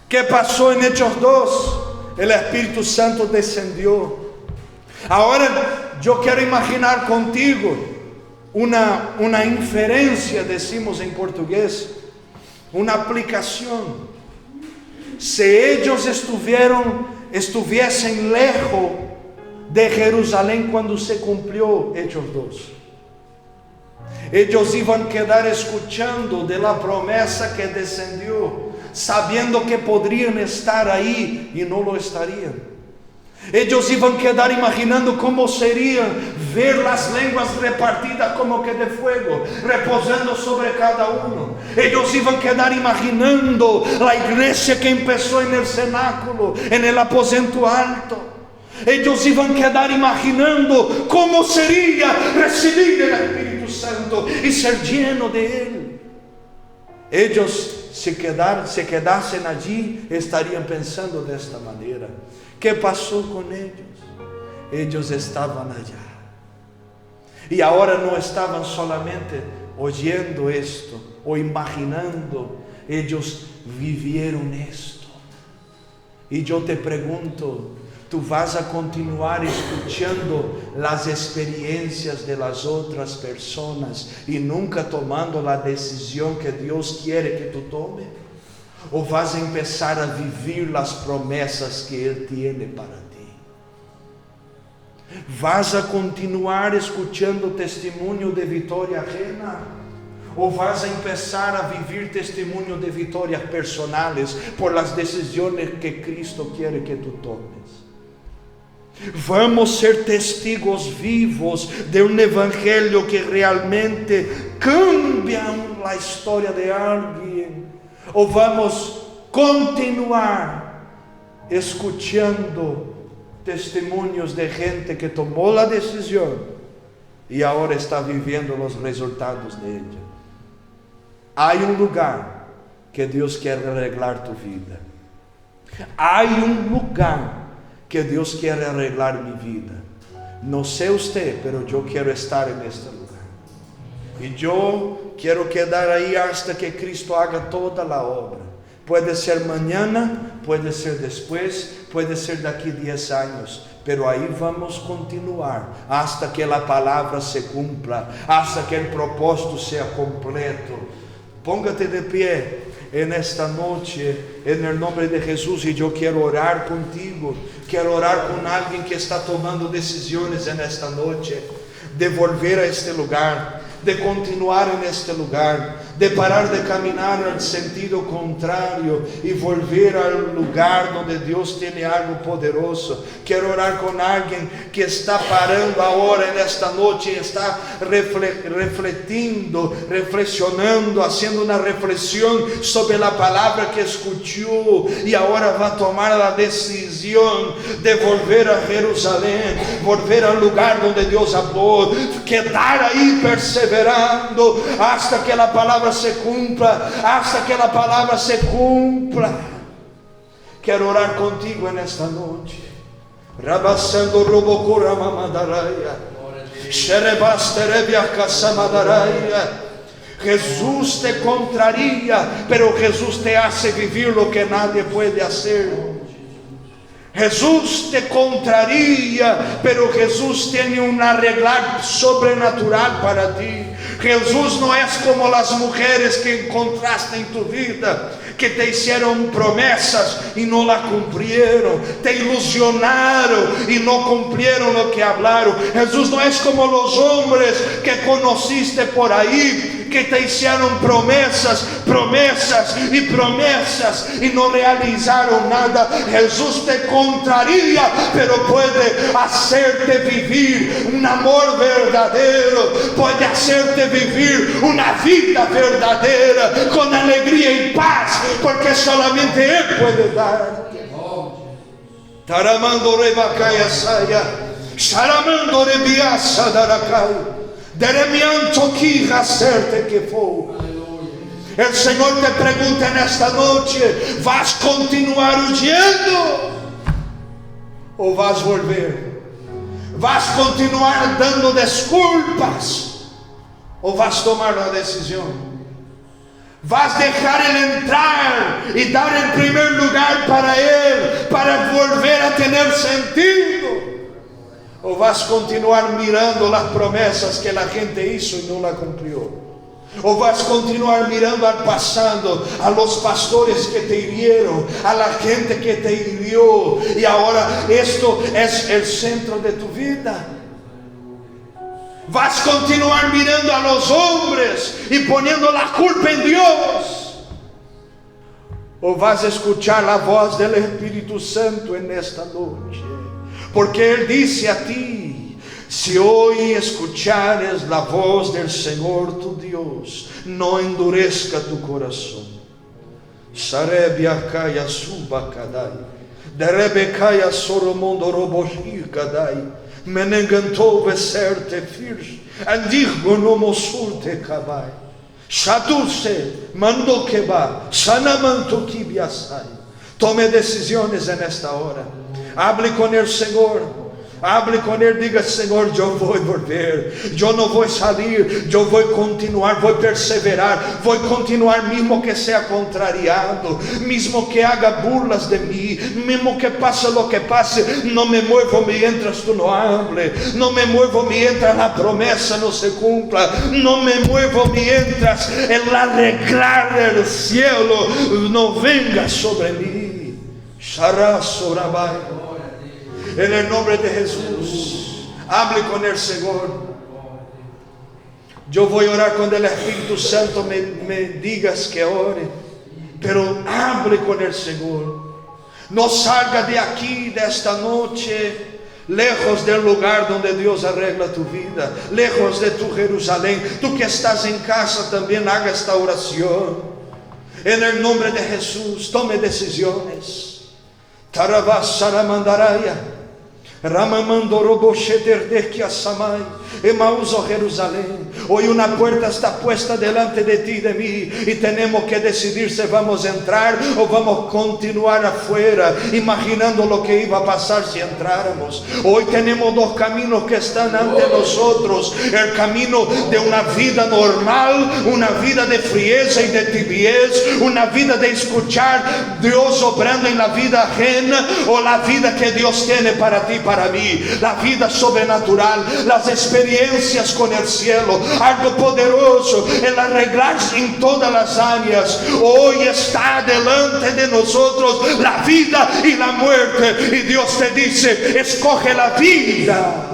¿Qué pasó en Hechos 2? El Espíritu Santo descendió. Ahora yo quiero imaginar contigo una inferencia, decimos en portugués, una aplicación. Si ellos estuviesen lejos de Jerusalén cuando se cumplió Hechos 2, ellos iban a quedar escuchando de la promesa que descendió, sabiendo que podrían estar ahí y no lo estarían. Ellos iban a quedar imaginando cómo sería ver las lenguas repartidas como que de fuego, reposando sobre cada uno. Ellos iban a quedar imaginando la iglesia que empezó en el cenáculo, en el aposento alto. Ellos iban a quedar imaginando cómo sería recibir el Espíritu Santo y ser lleno de Él. Ellos si quedasen allí, estarían pensando de esta manera. ¿Qué pasó con ellos? Ellos estaban allá. Y ahora no estaban solamente oyendo esto o imaginando, ellos vivieron esto. Y yo te pregunto, ¿tú vas a continuar escuchando las experiencias de las otras personas y nunca tomando la decisión que Dios quiere que tú tomes? ¿O vas a empezar a vivir las promesas que Él tiene para ti? Vas a continuar escuchando testemunho de vitória ajena? Ou vas a empezar a vivir testemunho de vitórias personales por las decisiones que Cristo quiere que tú tomes? Vamos ser testigos vivos de um evangelho que realmente cambia a história de alguém? Ou vamos continuar escuchando testemunhos de gente que tomou a decisão e agora está vivendo os resultados de ella? Há um lugar que Deus quer arreglar tu vida. Há um lugar que Deus quer arreglar minha vida. Não sei você, mas eu quero estar neste lugar. E eu quero quedar aí hasta que Cristo haga toda a obra. Pode ser mañana, pode ser depois, pode ser daqui 10 anos. Pero aí vamos continuar hasta que a palavra se cumpla, hasta que o propósito seja completo. Póngate de pé en esta noche, en el nombre de Jesús, y yo quiero orar contigo. Quiero orar con alguien que está tomando decisiones en esta noche, de volver a este lugar, de continuar en este lugar, de parar de caminar al sentido contrario y volver al lugar donde Dios tiene algo poderoso. Quiero orar con alguien que está parando ahora en esta noche y está reflexionando, haciendo una reflexión sobre la palabra que escuchó y ahora va a tomar la decisión de volver a Jerusalén, volver al lugar donde Dios habló, quedar ahí perseverando hasta que la palabra se cumpla, hasta que la palabra se cumpla. Quero orar contigo nesta noite. Rabasando robocura mamadaraia, xerebasterebia casamadaraia. Jesús te contraria, pero Jesús te hace vivir lo que nadie puede hacer. Jesús te contraria, pero Jesús tiene un arreglar sobrenatural para ti. Jesús no es como las mujeres que encontraste en tu vida, que te hicieron promesas y no la cumplieron, te ilusionaron y no cumplieron lo que hablaron. Jesús no es como los hombres que conociste por ahí, que te hicieron promesas y no realizaron nada. Jesús te contraría, pero puede hacerte vivir un amor verdadero, puede hacerte vivir una vida verdadera con alegría y paz, porque solamente Él puede dar. Taramando rebacaya saya, saramando rebiasa daracay. Deremianto que hacerte que for. El Señor te pregunta en esta noche: ¿vas a continuar huyendo o vas a volver? ¿Vas a continuar dando desculpas o vas a tomar la decisión? ¿Vas a dejar Él entrar y dar el primer lugar para Él, para volver a tener sentido? ¿O vas a continuar mirando las promesas que la gente hizo y no la cumplió? ¿O vas a continuar mirando al pasado, a los pastores que te hirieron, a la gente que te hirió, y ahora esto es el centro de tu vida? ¿Vas a continuar mirando a los hombres y poniendo la culpa en Dios? ¿O vas a escuchar la voz del Espíritu Santo en esta noche? Porque Él dice a ti: si hoy escuchares la voz del Señor tu Dios, no endurezca tu corazón. Sarebia kaya suba kadai, derebe kaya soromondo roboshi kadai, menengantou beserte firs, andigo no mosulte kabai, shaduse mando keba, sanamanto kibiasai. Tome decisiones en esta hora. Hable con el Señor. Hable con Él, diga: Señor, yo voy a volver, yo no voy a salir, yo voy a continuar, voy a perseverar, voy a continuar mismo que sea contrariado, mismo que haga burlas de mí, mismo que pase lo que pase, no me muevo mientras tú no hables, no me muevo mientras la promesa no se cumpla, no me muevo mientras el arreglar del cielo no venga sobre mí. Sharazo Rabai. En el nombre de Jesús, Hable con el Señor. Yo voy a orar cuando el Espíritu Santo me digas que ore, pero hable con el Señor. No salga de aquí, de esta noche, lejos del lugar donde Dios arregla tu vida, lejos de tu Jerusalén. Tú que estás en casa también haga esta oración. En el nombre de Jesús, tome decisiones. Tarabasaramandaraya. Emaús, oh Jerusalén, hoy una puerta está puesta delante de ti y de mí, y tenemos que decidir si vamos a entrar o vamos a continuar afuera, imaginando lo que iba a pasar si entráramos. Hoy tenemos dos caminos que están ante nosotros: el camino de una vida normal, una vida de frieza y de tibieza, una vida de escuchar Dios obrando en la vida ajena, o la vida que Dios tiene para ti, para mí, la vida sobrenatural, las experiencias con el cielo, algo poderoso, el arreglarse en todas las áreas. Hoy está delante de nosotros la vida y la muerte, y Dios te dice: escoge la vida.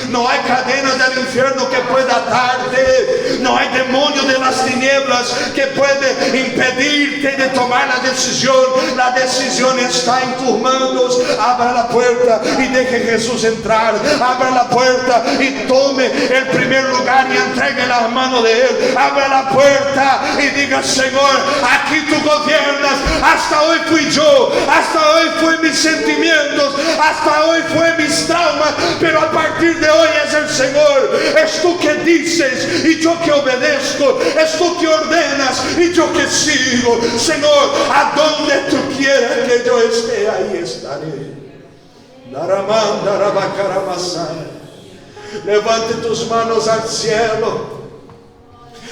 No hay cadena del infierno que pueda atarte, no hay demonio de las tinieblas que puede impedirte de tomar la decisión. La decisión está en tus manos. Abra la puerta y deje Jesús entrar. Abra la puerta y tome el primer lugar y entregue las manos de Él. Abra la puerta y diga: Señor, aquí tú gobiernas. Hasta hoy fui yo, hasta hoy fue mis sentimientos, hasta hoy fue mis traumas, pero a partir de hoy es el Señor. Es tú que dices y yo que obedezco, es tú que ordenas y yo que sigo. Señor, a donde tú quieras que yo esté, ahí estaré. Levante tus manos al cielo.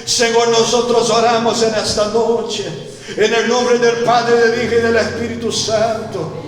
Señor, nosotros oramos en esta noche en el nombre del Padre, del Hijo y del Espíritu Santo.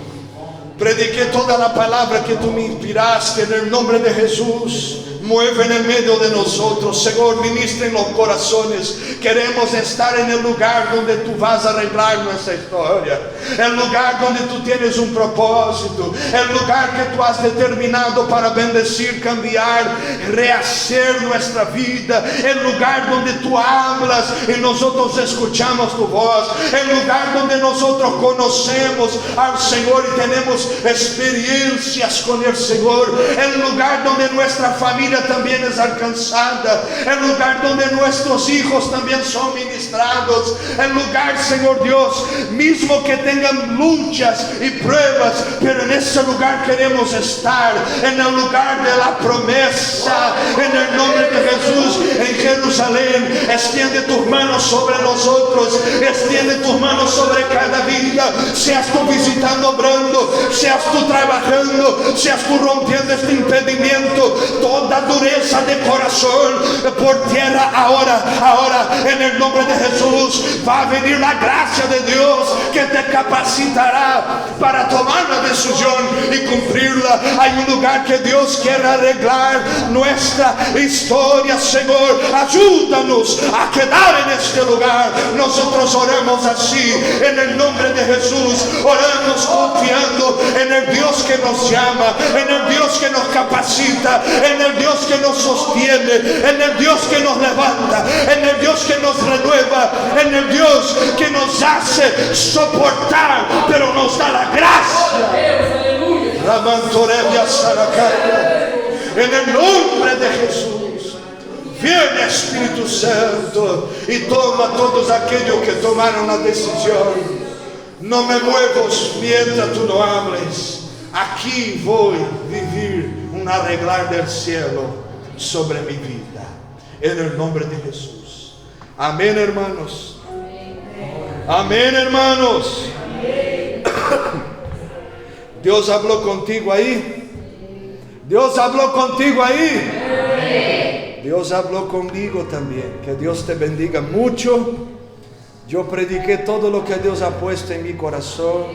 Prediqué toda la palabra que tú me inspiraste en el nombre de Jesús. Mueve en el medio de nosotros, Señor, ministra en los corazones. Queremos estar en el lugar donde tú vas a arreglar nuestra historia, el lugar donde tú tienes un propósito, el lugar que tú has determinado para bendecir, cambiar, rehacer nuestra vida, el lugar donde tú hablas y nosotros escuchamos tu voz, el lugar donde nosotros conocemos al Señor y tenemos experiencias con el Señor, el lugar donde nuestra familia también es alcanzada, el lugar donde nuestros hijos también son ministrados, el lugar, Señor Dios, mismo que tengan luchas y pruebas, pero en ese lugar queremos estar, en el lugar de la promesa, en el nombre de Jesús, en Jerusalén. Extiende tus manos sobre nosotros, extiende tus manos sobre cada vida, seas tú visitando, obrando, seas tú trabajando, seas tú rompiendo este impedimento, toda dureza de corazón por tierra. Ahora en el nombre de Jesús va a venir la gracia de Dios que te capacitará para tomar la decisión y cumplirla. Hay un lugar que Dios quiere arreglar nuestra historia. Señor, ayúdanos a quedar en este lugar. Nosotros oramos así en el nombre de Jesús. Oramos confiando en el Dios que nos llama, en el Dios que nos capacita, en el Dios que nos sostiene, en el Dios que nos levanta, en el Dios que nos renueva, en el Dios que nos hace soportar, pero nos da la gracia. En el nombre de Jesús, viene Espíritu Santo y toma todos aquellos que tomaron la decisión. No me muevo mientras tú no hables. Aquí voy a vivir un arreglar del cielo sobre mi vida, en el nombre de Jesús. Amén, hermanos. Amén, hermanos. Dios habló contigo ahí. Dios habló contigo ahí. Dios habló conmigo también. Que Dios te bendiga mucho. Yo prediqué todo lo que Dios ha puesto en mi corazón.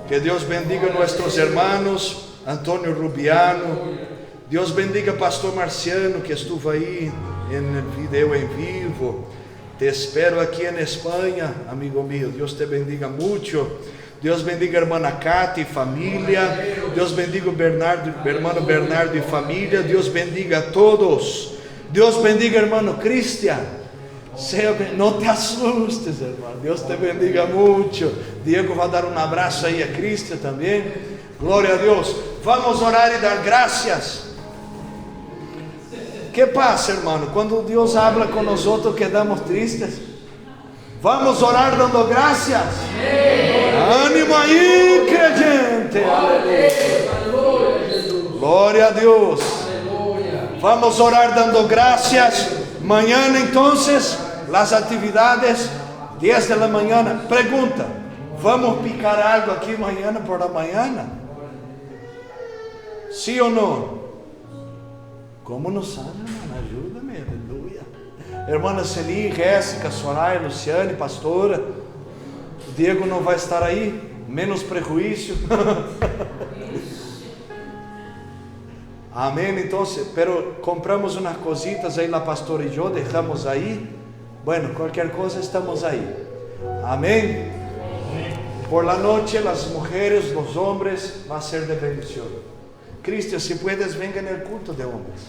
Que Dios bendiga a nuestros hermanos Antonio Rubiano. Dios bendiga a Pastor Marciano, que estuvo ahí en el video en vivo. Te espero aquí en España, amigo mío. Dios te bendiga mucho. Dios bendiga hermana Katy y familia. Dios bendiga hermano Bernardo y familia. Dios bendiga a todos. Dios bendiga hermano Cristian. No te asustes, hermano. Dios te bendiga mucho. Diego va a dar un abrazo ahí a Cristian también. Gloria a Dios. Vamos a orar y dar gracias. ¿Qué pasa, hermano? Cuando Dios habla con nosotros quedamos tristes. Vamos a orar dando gracias. Ánimo ahí, creyente. Aleluya. Gloria a Dios. Vamos a orar dando gracias. Mañana entonces, las actividades, 10 de la mañana. Pregunta, ¿vamos a picar algo aquí mañana por la mañana? ¿Sí o no? ¿Cómo nos sabe, hermano? Ayúdame, aleluya. Hermana Celi, Jéssica, Soraya, Luciane, pastora. Diego não vai estar aí, menos prejuízo. Amén. Entonces, pero compramos unas cositas ahí, la pastora y yo, dejamos ahí. Bueno, cualquier cosa estamos ahí. Amén. Por la noche, las mujeres, los hombres, va a ser de bendición. Cristian, si puedes, venga en el culto de hombres.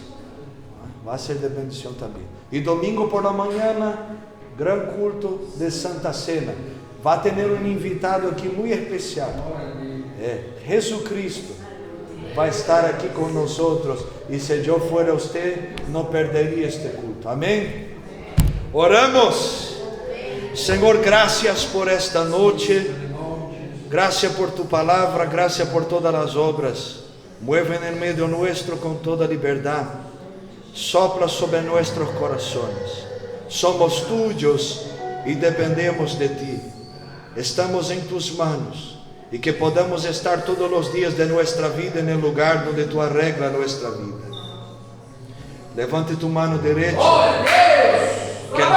Va a ser de bendición también. Y domingo por la mañana, gran culto de Santa Cena. Va a tener un invitado aquí muy especial. Jesucristo va a estar aquí con nosotros. Y si yo fuera usted, no perdería este culto. Amén. Oramos. Señor, gracias por esta noche. Gracias por tu palabra. Gracias por todas las obras. Mueve en medio nuestro con toda libertad. Sopla sobre nuestros corazones. Somos tuyos y dependemos de ti. Estamos en tus manos y que podamos estar todos los días de nuestra vida en el lugar donde tú arreglas nuestra vida. Levante tu mano derecha. Que el